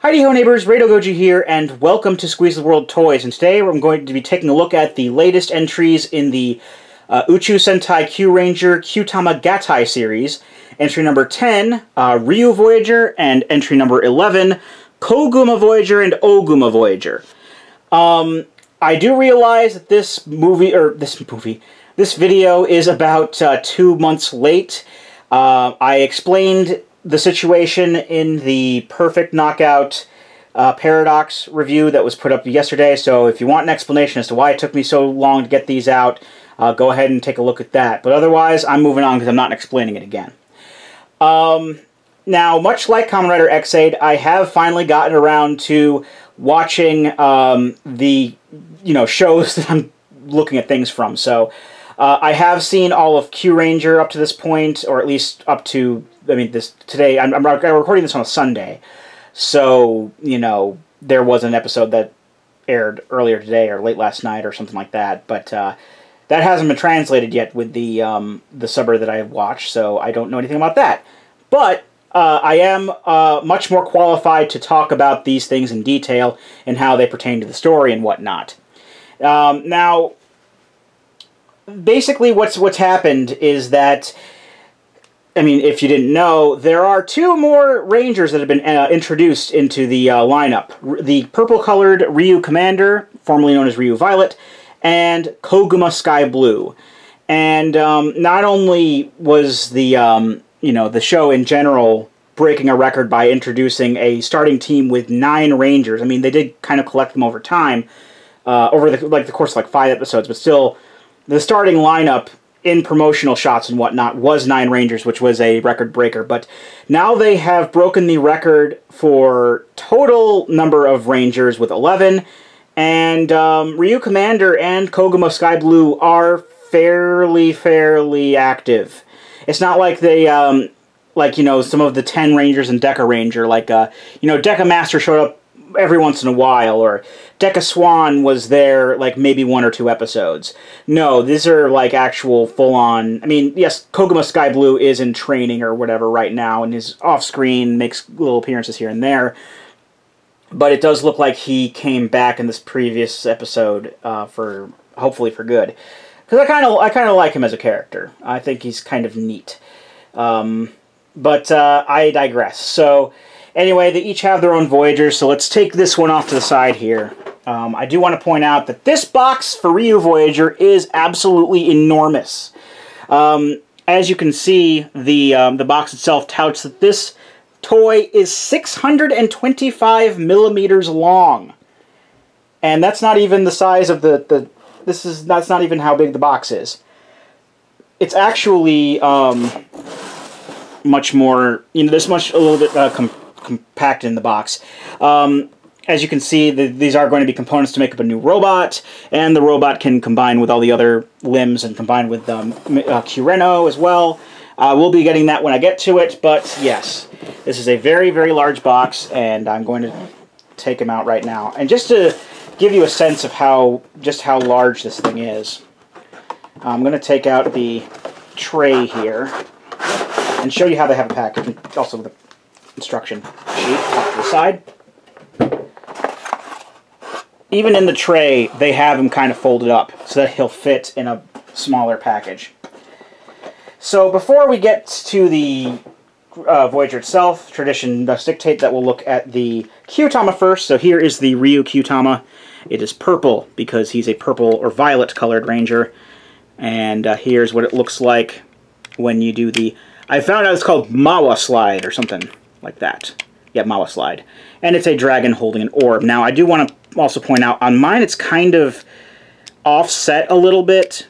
Hi-ho neighbors, Radio Goji here, and welcome to Squeeze the World Toys. And today I'm going to be taking a look at the latest entries in the Uchuu Sentai Kyuranger Kyutama Gattai series. Entry number 10, Ryuu Voyager, and entry number 11, Koguma Voyager and Oguma Voyager. I do realize that this video is about 2 months late. I explained the situation in the Perfect Knockout Paradox review that was put up yesterday, so if you want an explanation as to why it took me so long to get these out, go ahead and take a look at that. But otherwise, I'm moving on because I'm not explaining it again. Now, much like Kamen Rider X8, I have finally gotten around to watching the shows that I'm looking at things from. So I have seen all of Kyuranger up to this point, or at least up to, today, I'm recording this on a Sunday, so, there was an episode that aired earlier today, or late last night, or something like that, but that hasn't been translated yet with the subber that I watched, so I don't know anything about that. But I am much more qualified to talk about these things in detail, and how they pertain to the story and whatnot. Now, basically what's happened is that, if you didn't know, there are 2 more Rangers that have been introduced into the lineup. The purple-colored Ryuu Commander, formerly known as Ryuu Violet, and Koguma Sky Blue. And not only was the, the show in general breaking a record by introducing a starting team with 9 Rangers. They did kind of collect them over time, over the course of 5 episodes, but still, the starting lineup in promotional shots and whatnot was 9 Rangers, which was a record breaker. But now they have broken the record for total number of Rangers with 11, and Ryuu Commander and Koguma Sky Blue are fairly active. It's not like they, some of the 10 Rangers in Deca Ranger, Deca Master showed up every once in a while, or Deca Swan was there, maybe 1 or 2 episodes. No, these are, actual full-on... yes, Koguma Sky Blue is in training or whatever right now, and is off-screen, makes little appearances here and there. But it does look like he came back in this previous episode, hopefully for good. Because I kind of like him as a character. I think he's kind of neat. But I digress. So, anyway, they each have their own Voyagers, so let's take this one off to the side here. I do want to point out that this box for Ryuu Voyager is absolutely enormous. As you can see, the box itself touts that this toy is 625 millimeters long. And that's not even the size of that's not even how big the box is. It's actually much more, a little bit compact in the box. As you can see, these are going to be components to make up a new robot, and the robot can combine with all the other limbs and combine with Kureno as well. We'll be getting that when I get to it, but yes, this is a very large box, and I'm going to take them out right now. And just to give you a sense of just how large this thing is, I'm going to take out the tray here and show you how they have a package, also with the instruction sheet off to the side. Even in the tray, they have him kind of folded up so that he'll fit in a smaller package. So before we get to the Voyager itself, tradition does dictate that we'll look at the Kyutama first. So here is the Ryuu Kyutama. It is purple because he's a purple or violet colored Ranger. And here's what it looks like when you do the... I found out it's called Mawa Slide or something like that. Yeah, Mawa Slide. And it's a dragon holding an orb. Now, I do want to also point out, on mine it's kind of offset a little bit.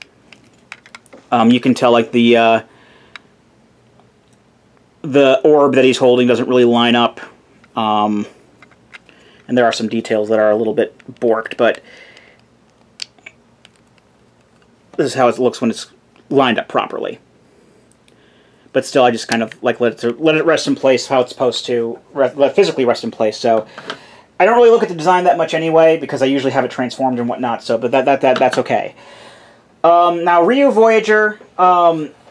You can tell, the orb that he's holding doesn't really line up. And there are some details that are a little bit borked, but this is how it looks when it's lined up properly. But still, I just kind of let it rest in place how it's supposed to physically rest in place. So I don't really look at the design that much anyway, because I usually have it transformed and whatnot. So, but that's okay. Now Ryuu Voyager,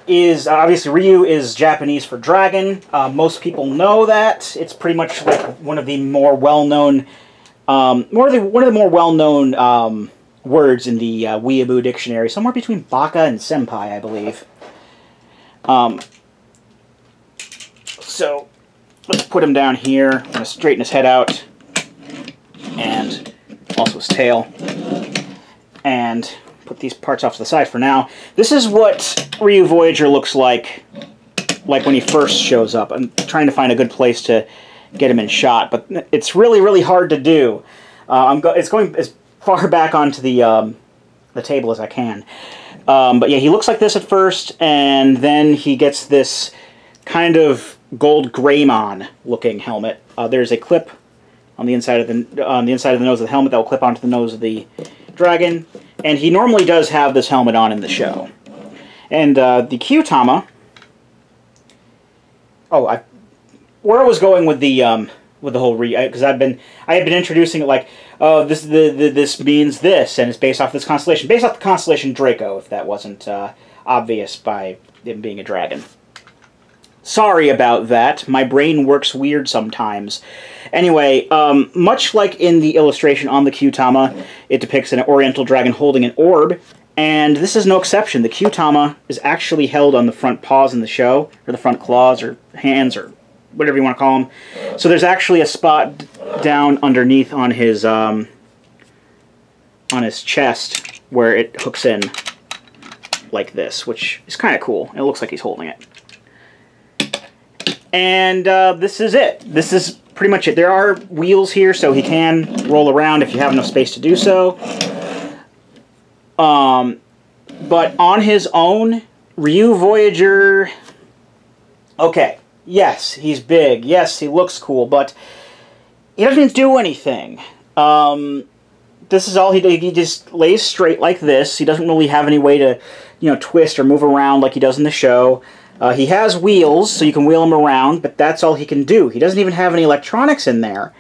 is obviously Ryuu is Japanese for dragon. Most people know that. It's pretty much like one of the more well-known, one of the more well-known words in the Weeaboo dictionary, somewhere between baka and senpai, I believe. So let's put him down here. I'm going to straighten his head out, and also his tail, and put these parts off to the side for now. This is what Ryuu Voyager looks like when he first shows up. I'm trying to find a good place to get him in shot, but it's really, really hard to do. It's going as far back onto the table as I can. But yeah, he looks like this at first, and then he gets this kind of gold Greymon looking helmet. There's a clip on the inside of the nose of the helmet that will clip onto the nose of the dragon, and he normally does have this helmet on in the show. And the Kyutama. Oh, where I was going with the whole because I had been introducing it like, oh, this means this, and it's based off this constellation, based off the constellation Draco, if that wasn't obvious by him being a dragon. Sorry about that. My brain works weird sometimes. Anyway, much like in the illustration on the Kyutama, it depicts an oriental dragon holding an orb, and this is no exception. The Kyutama is actually held on the front paws in the show, or the front claws, or hands, or whatever you want to call them. So there's actually a spot down underneath on his chest where it hooks in like this, which is kind of cool. It looks like he's holding it. And this is it. This is pretty much it. There are wheels here, so he can roll around if you have enough space to do so. But on his own, Ryuu Voyager... Okay, yes, he's big. Yes, he looks cool, but he doesn't do anything. This is all he does. He just lays straight like this. He doesn't really have any way to, twist or move around like he does in the show. He has wheels, so you can wheel him around, but that's all he can do. He doesn't even have any electronics in there,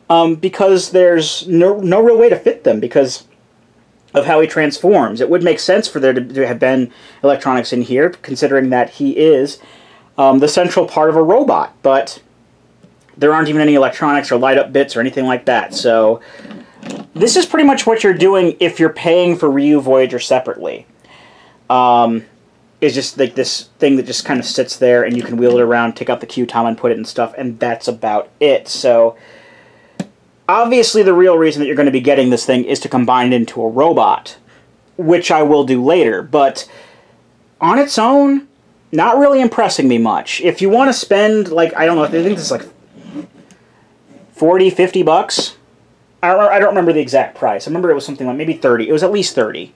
because there's no real way to fit them because of how he transforms. It would make sense for there to have been electronics in here, considering that he is the central part of a robot, but there aren't even any electronics or light-up bits or anything like that. So this is pretty much what you're doing if you're paying for Ryuu Voyager separately. It's just like this thing that just kind of sits there, and you can wheel it around, take out the Kyutama and put it in stuff, and that's about it. So obviously the real reason that you're going to be getting this thing is to combine it into a robot, which I will do later, but on its own, not really impressing me much. If you want to spend, like, I don't know, I think this is like 40, 50 bucks. I don't remember the exact price. I remember it was something like maybe 30. It was at least 30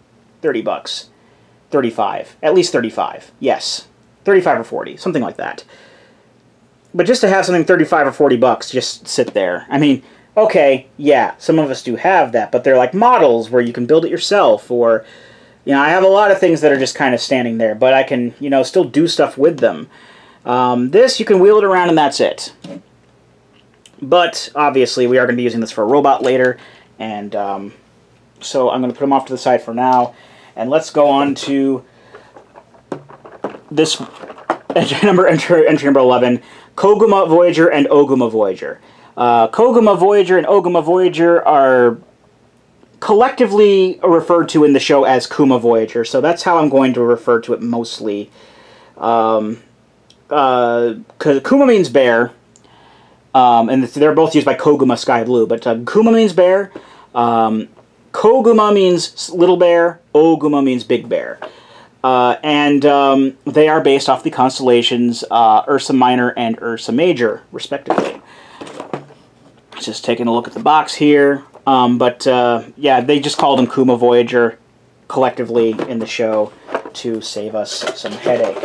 bucks. 35. At least 35. Yes. 35 or 40. Something like that. But just to have something 35 or 40 bucks just sit there. I mean, okay, yeah, some of us do have that, but they're like models where you can build it yourself, or, I have a lot of things that are just kind of standing there, but I can, still do stuff with them. This, you can wheel it around and that's it. But, obviously, we are going to be using this for a robot later, and so I'm going to put them off to the side for now. And let's go on to this entry number 11, Koguma Voyager and Oguma Voyager. Koguma Voyager and Oguma Voyager are collectively referred to in the show as Kuma Voyager, so that's how I'm going to refer to it mostly. Kuma means bear, and they're both used by Koguma Sky Blue, but Kuma means bear, Koguma means little bear, Oguma means big bear. And they are based off the constellations Ursa Minor and Ursa Major, respectively. Just taking a look at the box here. Yeah, they just called them Kuma Voyager collectively in the show to save us some headache.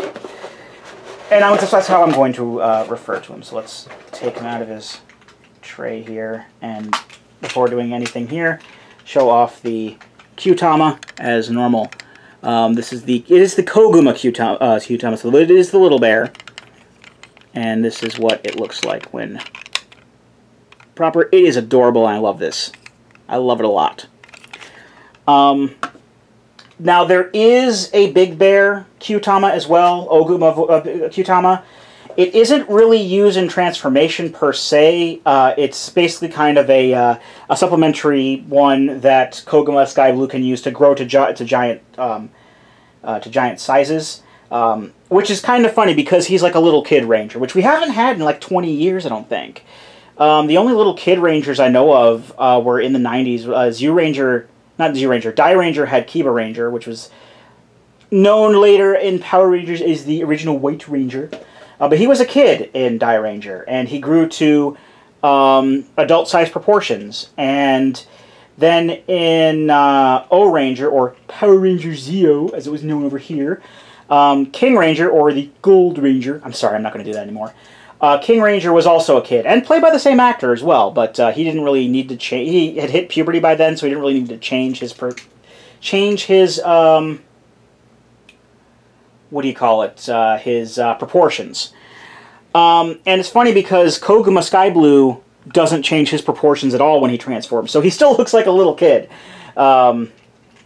And that's how I'm going to refer to him. So let's take him out of his tray here. And before doing anything here, show off the Kyutama as normal. It is the Koguma Kyutama, so it is the little bear. And this is what it looks like when proper. It is adorable, and I love this. I love it a lot. Now, there is a Big Bear Kyutama as well, Oguma Kyutama. It isn't really used in transformation per se. It's basically kind of a supplementary one that Koguma Sky Blue can use to grow to giant sizes. Which is kind of funny because he's like a little kid ranger, which we haven't had in like 20 years, I don't think. The only little kid rangers I know of were in the 90s. Dai Ranger had Kiba Ranger, which was known later in Power Rangers as the original White Ranger. But he was a kid in Dai Ranger, and he grew to adult-sized proportions. And then in O Ranger, or Power Ranger Zeo, as it was known over here, King Ranger, or the Gold Ranger, I'm sorry, I'm not going to do that anymore. King Ranger was also a kid, and played by the same actor as well, but he didn't really need to change. He had hit puberty by then, so he didn't really need to change his what do you call it? His proportions. And it's funny because Koguma Sky Blue doesn't change his proportions at all when he transforms, so he still looks like a little kid. Well,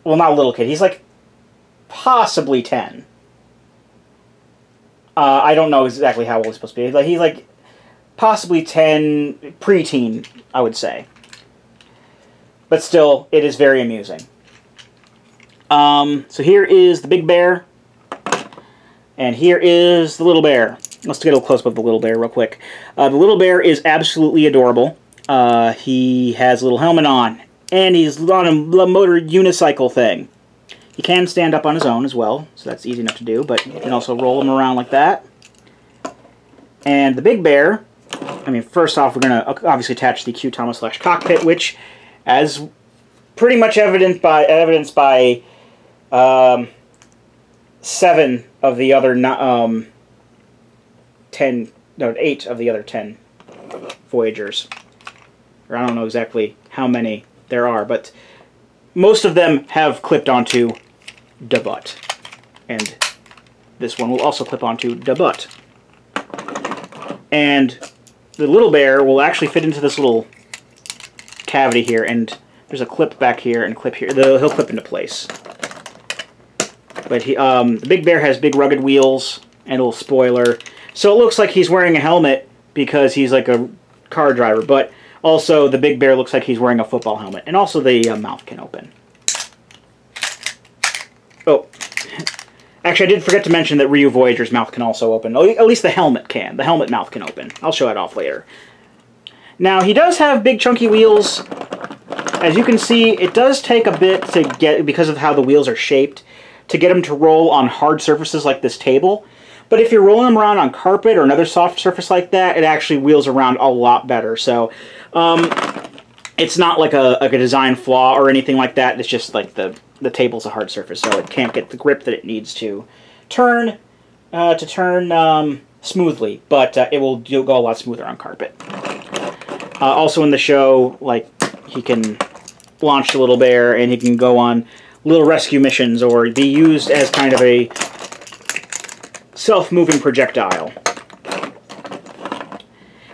not a little kid. He's like possibly 10. I don't know exactly how old he's supposed to be. He's like possibly 10, preteen, I would say. But still, it is very amusing. So here is the Big Bear, and here is the Little Bear. Let's get a little close-up of the Little Bear real quick. The Little Bear is absolutely adorable. He has a little helmet on, and he's on a motor unicycle thing. He can stand up on his own as well, so that's easy enough to do, but you can also roll him around like that. And the Big Bear, I mean, first off, we're going to obviously attach the Kyutama / cockpit, which, as pretty much evidenced by 7 of the other 8 of the other 10 Voyagers. Or I don't know exactly how many there are, but most of them have clipped onto the butt. And this one will also clip onto the butt. And the Little Bear will actually fit into this little cavity here, and there's a clip back here and a clip here. He'll clip into place. But the Big Bear has big rugged wheels and a little spoiler, so it looks like he's wearing a helmet because he's like a car driver, but also the Big Bear looks like he's wearing a football helmet, and also the mouth can open. Oh, actually I did forget to mention that Ryuu Voyager's mouth can also open. At least the helmet can. The helmet mouth can open. I'll show it off later. Now, he does have big chunky wheels. As you can see, it does take a bit to get, because of how the wheels are shaped, to get him to roll on hard surfaces like this table. But if you're rolling them around on carpet or another soft surface like that, it actually wheels around a lot better. So, it's not like a design flaw or anything like that. It's just like the table's a hard surface, so it can't get the grip that it needs to turn smoothly. But it will go a lot smoother on carpet. Also in the show, like, he can launch the Little Bear, and he can go on little rescue missions or be used as kind of a self-moving projectile.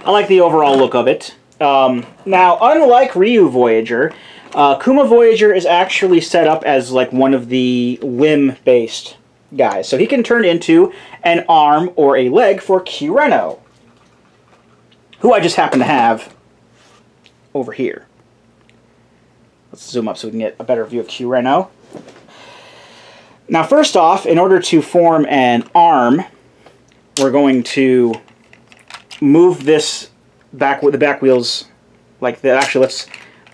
I like the overall look of it. Now, unlike Ryuu Voyager, Kuma Voyager is actually set up as like one of the limb-based guys. So he can turn into an arm or a leg for Kyureno, who I just happen to have over here. Let's zoom up so we can get a better view of Kyureno. Now, first off, in order to form an arm, we're going to move this back with the back wheels like that. Actually, let's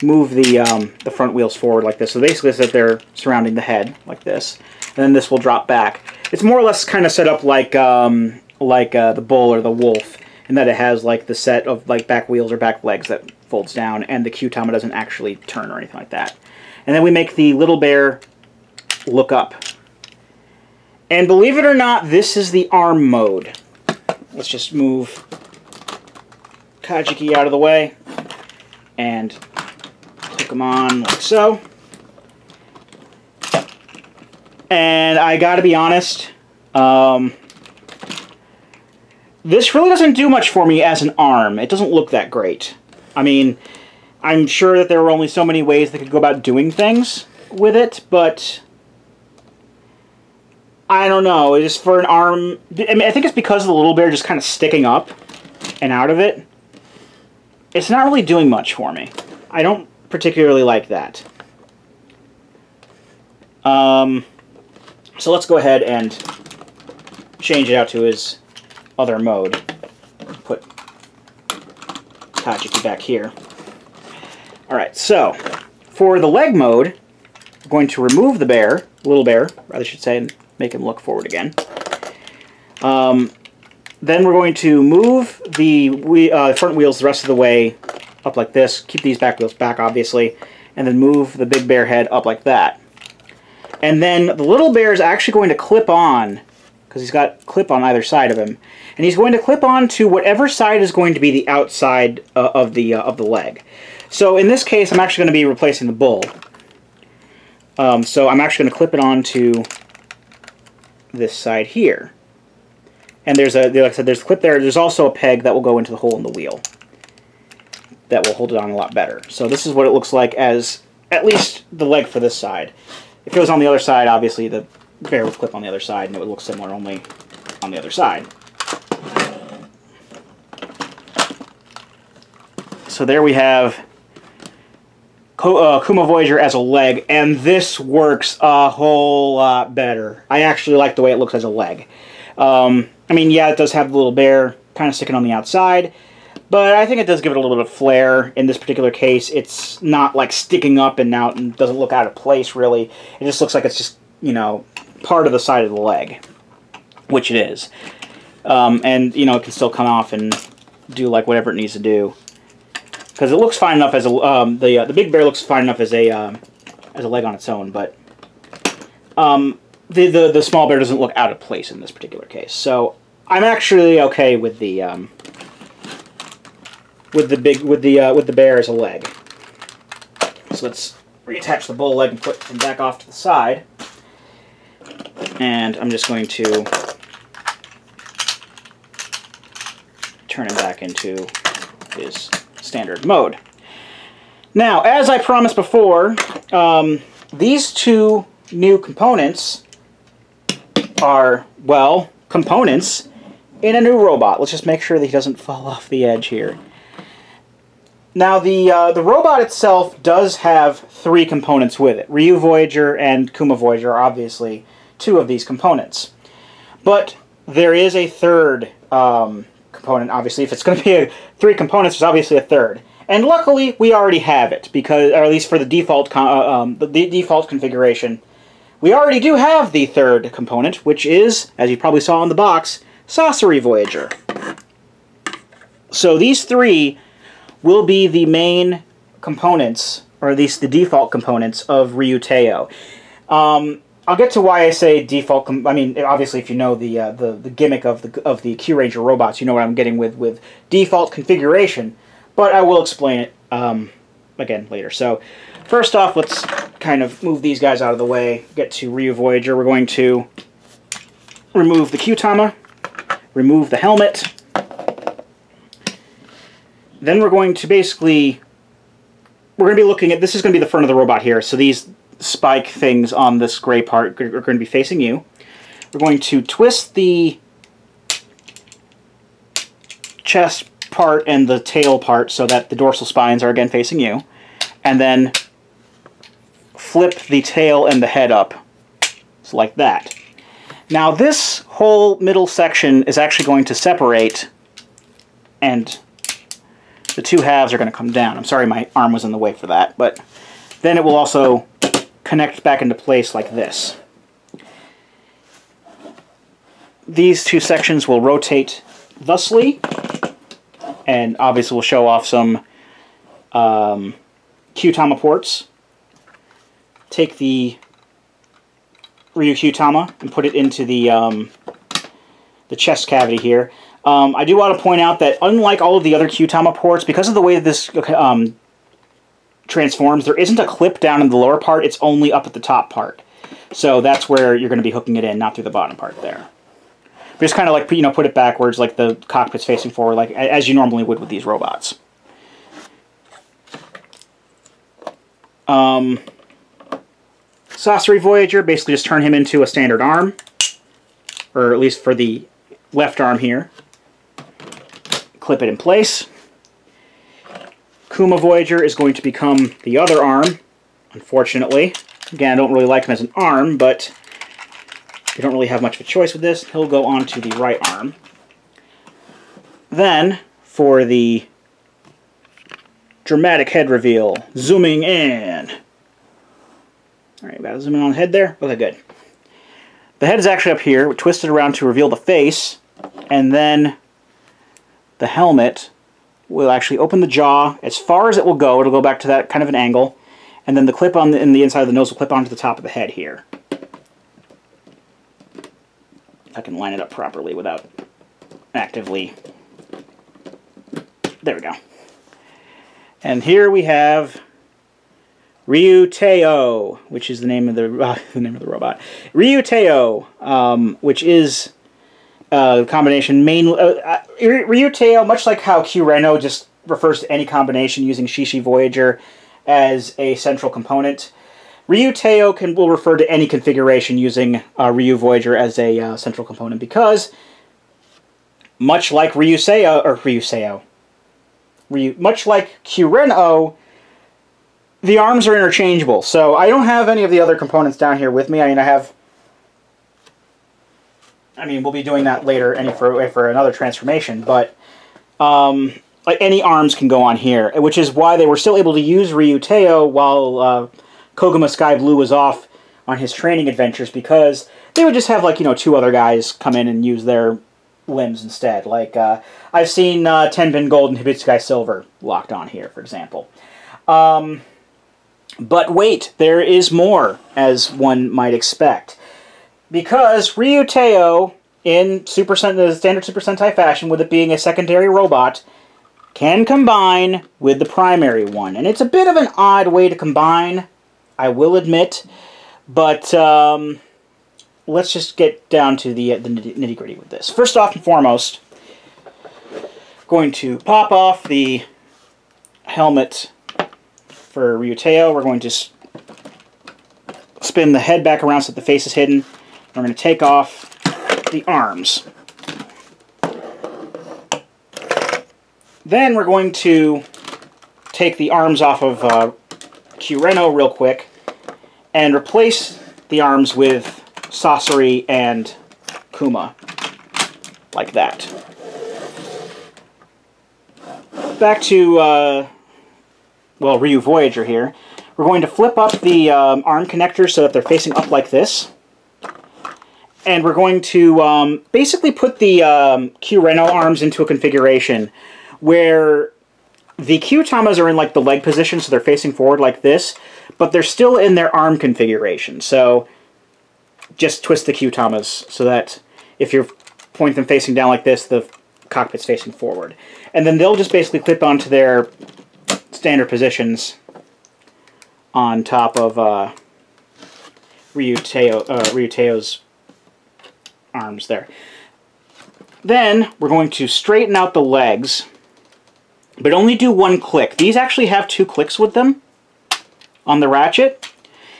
move the front wheels forward like this. So basically, it's that they're surrounding the head like this, and then this will drop back. It's more or less kind of set up like the bull or the wolf, in that it has like the set of like back wheels or back legs that folds down, and the Kyutama doesn't actually turn or anything like that. And then we make the Little Bear look up. And believe it or not, this is the arm mode. Let's just move Kajiki out of the way and hook him on like so. And I gotta be honest, this really doesn't do much for me as an arm. It doesn't look that great. I mean, I'm sure that there were only so many ways they could go about doing things with it, but I don't know. It's just for an arm. I mean, I think it's because of the little bear just kind of sticking up and out of it. It's not really doing much for me. I don't particularly like that. So let's go ahead and change it out to his other mode. Put Tajiki back here. Alright, so for the leg mode, we're going to remove the bear, little bear, rather should say, and make him look forward again. Then we're going to move the front wheels the rest of the way up like this. Keep these back wheels back, obviously. And then move the big bear head up like that. And then the little bear is actually going to clip on, because he's got clip on either side of him. And he's going to clip on to whatever side is going to be the outside of the leg. So in this case, I'm actually going to be replacing the bull. So I'm actually going to clip it onto this side here. And there's like I said, there's a clip there. There's also a peg that will go into the hole in the wheel that will hold it on a lot better. So this is what it looks like as at least the leg for this side. If it was on the other side, obviously the bear would clip on the other side and it would look similar only on the other side. So there we have Kuma Voyager as a leg, and this works a whole lot better. I actually like the way it looks as a leg. I mean, yeah, it does have the little bear kind of sticking on the outside, but I think it does give it a little bit of flair. In this particular case, it's not like sticking up and out and doesn't look out of place, really. It just looks like it's just, you know, part of the side of the leg, which it is. And, you know, it can still come off and do, like, whatever it needs to do. Because it looks fine enough as a, the big bear looks fine enough as a leg on its own, but the small bear doesn't look out of place in this particular case. So I'm actually okay with the bear as a leg. So let's reattach the bull leg and put him back off to the side. And I'm just going to turn him back into his standard mode. Now, as I promised before, these two new components are, well, components in a new robot. Let's just make sure that he doesn't fall off the edge here. Now, the robot itself does have 3 components with it. Ryuu Voyager and Kuma Voyager are obviously 2 of these components. But there is a third component, obviously. If it's going to be 3 components, there's obviously a third. And luckily, we already have it, because, or at least for the default configuration, we already do have the third component, which is, as you probably saw in the box, Sorcery Voyager. So these 3 will be the main components, or at least the default components, of Ryuu Teo. I'll get to why I say default. I mean, obviously, if you know the gimmick of the Kyuranger robots, you know what I'm getting with default configuration. But I will explain it again later. So, first off, let's kind of move these guys out of the way. Get to Ryuu Voyager. We're going to remove the Kyutama, remove the helmet. Then we're going to basically, we're going to be looking at, this is going to be the front of the robot here, so these spike things on this gray part are going to be facing you. We're going to twist the chest part and the tail part so that the dorsal spines are again facing you, and then flip the tail and the head up, so like that. Now this whole middle section is actually going to separate, and the 2 halves are going to come down. I'm sorry my arm was in the way for that, but then it will also connect back into place like this. These 2 sections will rotate thusly, and obviously we'll show off some Kyutama ports. Take the Ryuu Kyutama and put it into the chest cavity here. I do want to point out that unlike all of the other Kyutama ports, because of the way that this transforms, there isn't a clip down in the lower part, it's only up at the top part. So that's where you're going to be hooking it in, not through the bottom part there. But just kind of like, you know, put it backwards, like the cockpit's facing forward, like as you normally would with these robots. Sorcery Voyager, basically just turn him into a standard arm. or at least for the left arm here. Clip it in place. Kuma Voyager is going to become the other arm, unfortunately. Again, I don't really like him as an arm, but you don't really have much of a choice with this. He'll go on to the right arm. Then, for the dramatic head reveal, zooming in. Alright, about to zoom in on the head there. Okay, good. The head is actually up here. We twist it around to reveal the face, and then the helmet will actually open the jaw as far as it will go. It'll go back to that kind of an angle, and then the clip on in the inside of the nose will clip onto the top of the head here. I can line it up properly without actively... There we go. And here we have Ryuu Teo, which is the name of the robot. Ryuu Teo, which is a combination Ryuu Teo, much like how Kyuranger just refers to any combination using Shishi Voyager as a central component. Ryuu Teo will refer to any configuration using Ryuu Voyager as a central component, because much like much like Kyuranger, the arms are interchangeable. So I don't have any of the other components down here with me. I mean, we'll be doing that later for another transformation, but like any arms can go on here, which is why they were still able to use Ryuu Teo while Koguma Sky Blue was off on his training adventures, because they would just have, like, you know, 2 other guys come in and use their limbs instead. Like, I've seen Tenbin Gold and Hibitsukai Silver locked on here, for example. But wait, there is more, as one might expect. Because Ryuu Teo, in the standard Super Sentai fashion, with it being a secondary robot, can combine with the primary one. And it's a bit of an odd way to combine, I will admit, but let's just get down to the nitty-gritty with this. First off and foremost, going to pop off the helmet for Ryuu Teo. We're going to spin the head back around so that the face is hidden. We're going to take off the arms. Then we're going to take the arms off of Kyuranger real quick and replace the arms with Sasori and Kuma, like that. Back to, well, Ryuu Voyager here. We're going to flip up the arm connectors so that they're facing up like this. And we're going to basically put the Kyuranger arms into a configuration where the Kyutamas are in, like, the leg position, so they're facing forward like this, but they're still in their arm configuration. So just twist the Kyutamas so that if you point them facing down like this, the cockpit's facing forward. And then they'll just basically clip onto their standard positions on top of Ryuu Teo's arms there. Then we're going to straighten out the legs, but only do 1 click. These actually have 2 clicks with them on the ratchet.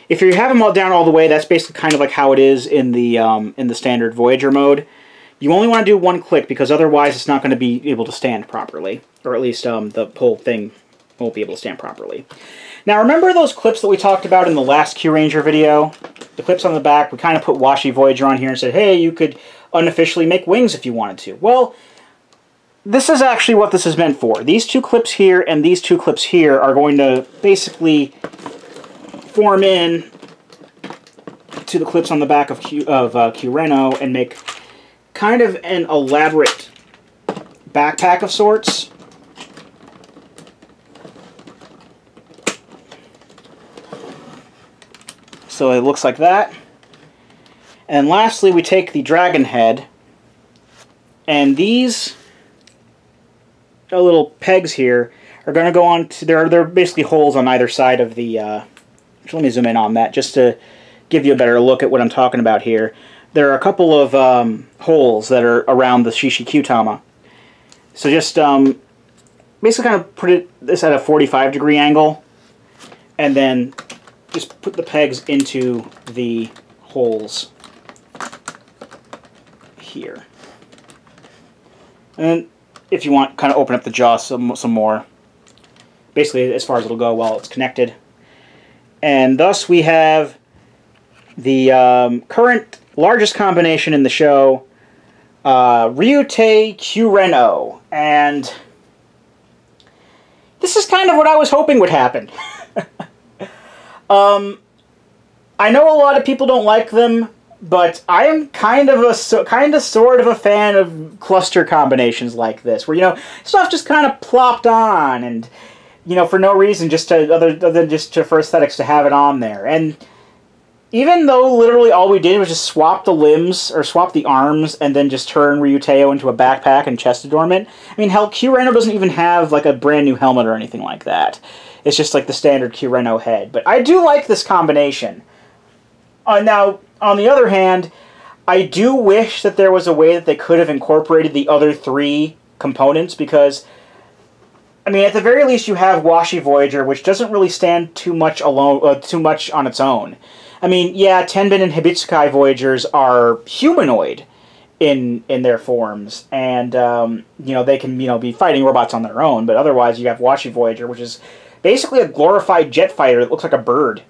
If you have them all down all the way, that's basically kind of like how it is in the standard Voyager mode. You only want to do 1 click, because otherwise it's not going to be able to stand properly, or at least the whole thing won't be able to stand properly. Now, remember those clips that we talked about in the last Kyuranger video? The clips on the back, we kind of put Washi Voyager on here and said, hey, you could unofficially make wings if you wanted to. Well, this is actually what this is meant for. These 2 clips here and these 2 clips here are going to basically form in to the clips on the back of Kyuranger and make kind of an elaborate backpack of sorts. So it looks like that. And lastly, we take the dragon head, and these little pegs here are going to go on to, they're basically holes on either side of the, let me zoom in on that just to give you a better look at what I'm talking about here. There are a couple of holes that are around the Shishi Kyutama. So just basically kind of put this at a 45-degree angle, and then just put the pegs into the holes. here. And if you want, kind of open up the jaw some more. Basically, as far as it'll go while it's connected. And thus we have the current largest combination in the show, Ryuu Kyuranger. And this is kind of what I was hoping would happen. I know a lot of people don't like them, but I am kind of sort of a fan of cluster combinations like this, where, you know, stuff just kind of plopped on, and, you know, for no reason, just to other than just for aesthetics to have it on there. And even though literally all we did was just swap the limbs, or swap the arms, and then just turn Ryuu into a backpack and chest adornment. I mean, hell, Kyuranger doesn't even have, like, a brand new helmet or anything like that. It's just, like, the standard Kyuranger head. But I do like this combination. Now, on the other hand, I do wish that there was a way that they could have incorporated the other 3 components, because, I mean, at the very least, you have Washi Voyager, which doesn't really stand too much on its own. I mean, yeah, Tenbin and Hibitsukai Voyagers are humanoid in their forms, and you know, they can, you know, be fighting robots on their own. But otherwise, you have Washi Voyager, which is basically a glorified jet fighter that looks like a bird.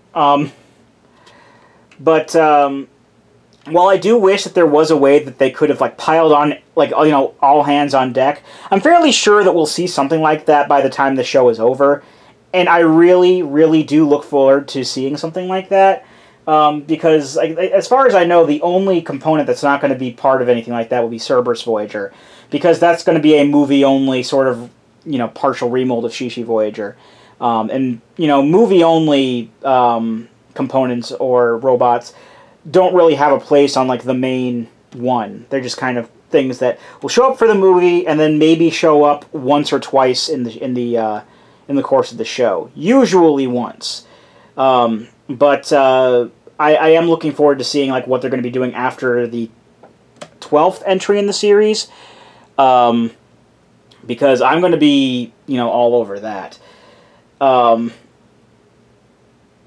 But while I do wish that there was a way that they could have, like, piled on, like, you know, all hands on deck, I'm fairly sure that we'll see something like that by the time the show is over. And I really, really do look forward to seeing something like that. Because, as far as I know, the only component that's not going to be part of anything like that will be Cerberus Voyager. Because that's going to be a movie-only sort of, you know, partial remold of Shishi Voyager. And, you know, movie-only components or robots don't really have a place on, like, the main one. They're just kind of things that will show up for the movie and then maybe show up once or twice in the course of the show. Usually once. But I am looking forward to seeing, like, what they're going to be doing after the 12th entry in the series. Because I'm going to be, you know, all over that.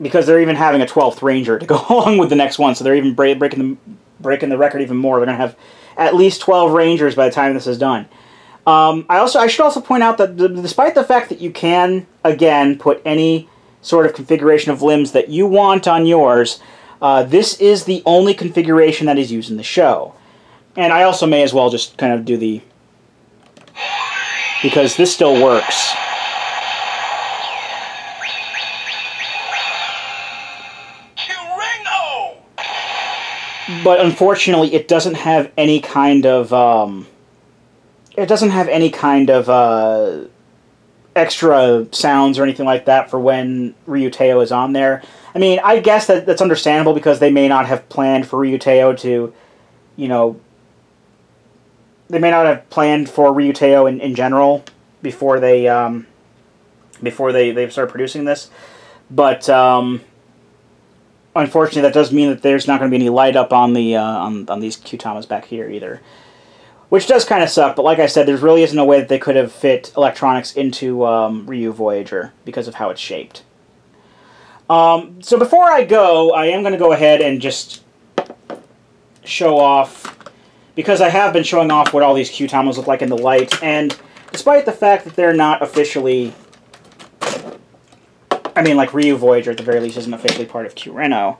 Because they're even having a 12th Ranger to go along with the next one, so they're even breaking the record even more. They're going to have at least 12 Rangers by the time this is done. I should also point out that despite the fact that you can, again, put any sort of configuration of limbs that you want on yours, this is the only configuration that is used in the show. And I also may as well just kind of do the... because this still works. But unfortunately, it doesn't have any kind of extra sounds or anything like that for when Ryuu is on there. I mean, I guess that's understandable because they may not have planned for Ryuu to, you know, they may not have planned for Ryuu in general before they started producing this. But unfortunately, that does mean that there's not going to be any light up on the on these Kyutamas back here either, which does kind of suck. But like I said, there really isn't a way that they could have fit electronics into Ryuu Voyager because of how it's shaped. So before I go, I am going to go ahead and just show off, because I have been showing off what all these Kyutamas look like in the light, and despite the fact that they're not officially, I mean, like, Ryuu Voyager at the very least isn't officially part of Kyuranger,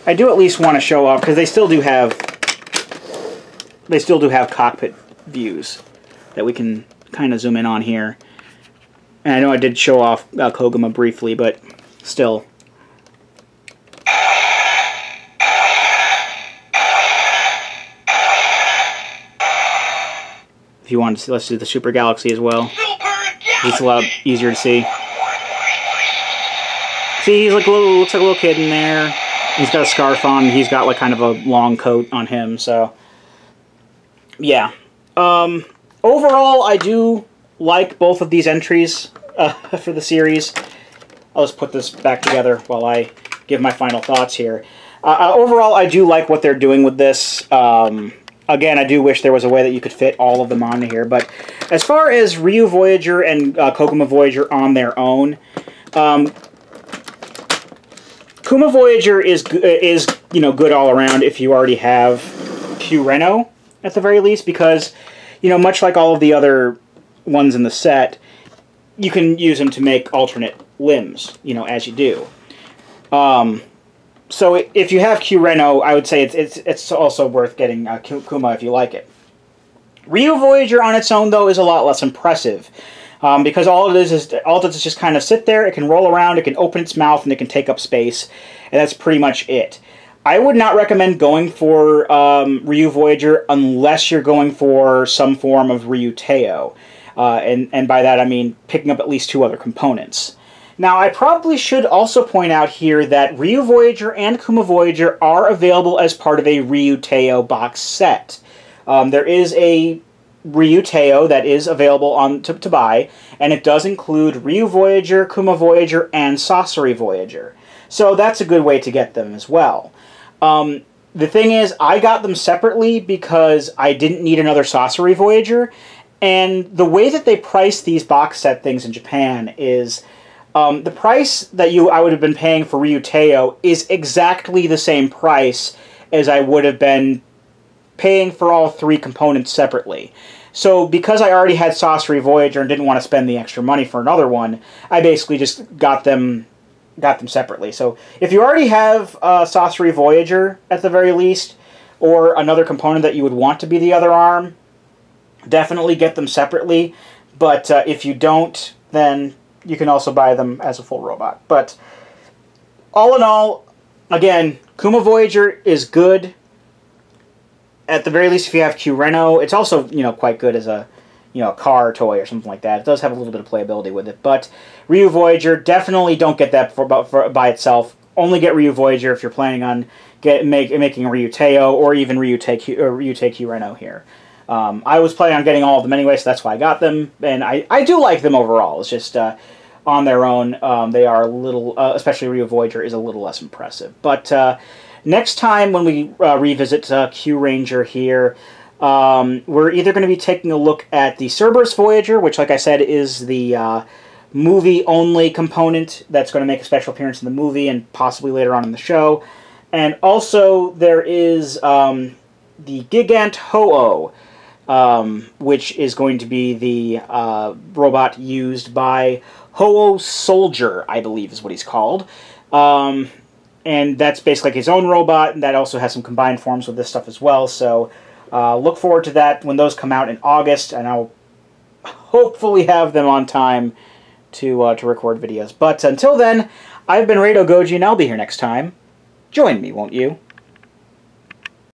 I do at least want to show off, because they still do have cockpit views that we can kind of zoom in on here. And I know I did show off Koguma briefly, but still. If you want to, let's do the Super Galaxy as well. It's a lot easier to see. See, he's like looks like a little kid in there. He's got a scarf on. He's got, like, kind of a long coat on him. So, yeah. Overall, I do like both of these entries for the series. I'll just put this back together while I give my final thoughts here. Overall, I do like what they're doing with this. Again, I do wish there was a way that you could fit all of them onto here. But as far as Ryuu Voyager and Koguma Voyager on their own, Kuma Voyager is you know, good all around if you already have Kyuranger. at the very least, because, you know, much like all of the other ones in the set, you can use them to make alternate limbs, you know, as you do. So if you have Kyureno, I would say it's also worth getting Kuma if you like it. Ryuu Voyager on its own, though, is a lot less impressive. Because all it does is just kind of sit there, it can roll around, it can open its mouth, and it can take up space, and that's pretty much it. I would not recommend going for Ryuu Voyager unless you're going for some form of Ryuu Teo. And by that I mean picking up at least 2 other components. Now, I probably should also point out here that Ryuu Voyager and Kuma Voyager are available as part of a Ryuu Teo box set. There is a Ryuu Teo that is available to buy, and it does include Ryuu Voyager, Kuma Voyager, and Sasori Voyager. So that's a good way to get them as well. The thing is, I got them separately because I didn't need another Sasori Voyager, and the way that they price these box set things in Japan is the price that I would have been paying for Ryuu Teo is exactly the same price as I would have been paying for all 3 components separately. So because I already had Sasori Voyager and didn't want to spend the extra money for another one, I basically just got them separately. So if you already have Sasori Voyager at the very least, or another component that you would want to be the other arm, definitely get them separately. But if you don't, then you can also buy them as a full robot. But all in all, again, Kuma Voyager is good. At the very least, if you have Kyureno, it's also, you know, quite good as a, you know, a car toy or something like that. It does have a little bit of playability with it. But Ryuu Voyager, definitely don't get that by itself. Only get Ryuu Voyager if you're planning on making Ryuu Teo or even Ryuu Kyureno here. I was planning on getting all of them anyway, so that's why I got them. And I do like them overall. It's just on their own, they are a little, especially Ryuu Voyager, is a little less impressive. But next time when we revisit Kyuranger here, we're either going to be taking a look at the Cerberus Voyager, which, like I said, is the movie-only component that's going to make a special appearance in the movie and possibly later on in the show. And also, there is the Gigant Ho-Oh, which is going to be the robot used by Ho-Oh Soldier, I believe is what he's called. And that's basically like his own robot, and that also has some combined forms with this stuff as well. So look forward to that when those come out in August, and I'll hopefully have them on time to record videos. But until then, I've been Rado Goji, and I'll be here next time. Join me, won't you?